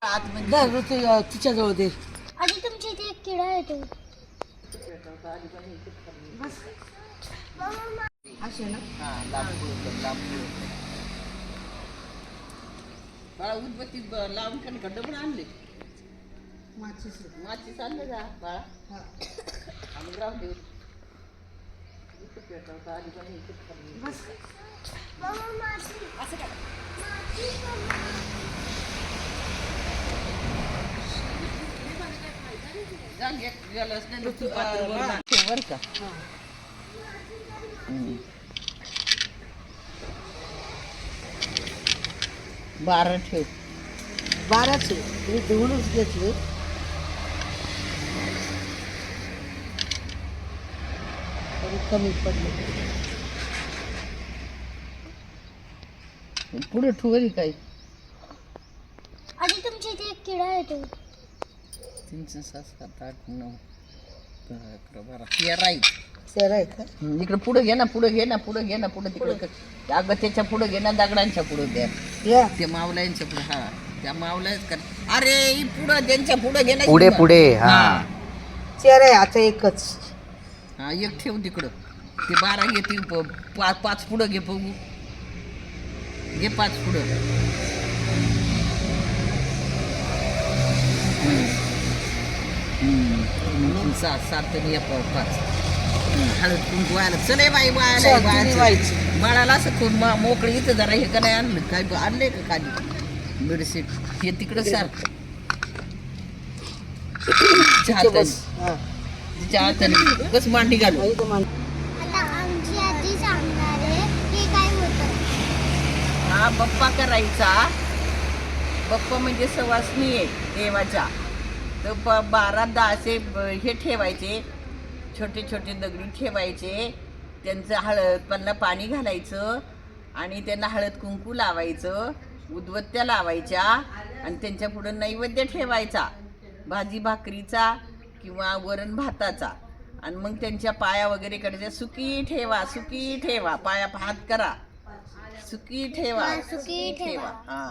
तिच्या जवळ दे. आधी तुमच्या इथे एक किडा येतो. असे ना बाळा उदबत्ती लावून का गड्ड पण आणले. माची चालले जा बाळा. आम्ही राहू देऊ. आधी पण असं काय बर का. बारा ठेव. 12चे मी धुवूनच घेतले. तरी कमी पडले. पुढे ठेवली काही. आधी तुमच्या इथे एक किडा येतो. 3 6 7 8 9 10 11 12 13 आहे. शेर आहे का? इकडे पुढे घे ना, पुढे घे ना, पुढे घे ना, पुढे तिकडे अगं त्याच्या पुढे घे ना, दगडांच्या पुढे द्या. या ते मावलांच्या पुढे. हा त्या मावलाच कर. अरे पुढे त्यांच्या पुढे घे ना. पुढे पुढे हा शेर आहे आता एकच. हा एक ठेव तिकडं. ते 12 घे. ती 5 पुढं घे. बघू घे 5 पुढं. सात 5 हळद कुंकू व्हायला चले बाई व्हायची. बाळाला असं खूप मोकळी इथं जरा हे का नाही आणलं काय आणलंय का खाली बेडशीट हे तिकडं सारखं बस. हा. तिच्या हाताने बस मांडी घालू. इथं मान. आता आमची आजी सांगणार आहे हे काय होतं. हा बप्पा करायचा. बप्पा म्हणजे सवासणी आहे देवाचा. तर 12 असे हे ठेवायचे. छोटे छोटे दगडी ठेवायचे. त्यांचं त्यांना पाणी घालायचं आणि त्यांना हळद कुंकू लावायचं. उदबत्त्या लावायच्या आणि त्यांच्या पुढं नैवेद्य ठेवायचा. भाजी भाकरीचा किंवा वरण भाताचा. आणि मग त्यांच्या पाया वगैरे करायच्या. सुखी ठेवा, सुखी ठेवा. पाया हात करा. सुखी ठेवा, सुखी ठेवा. हा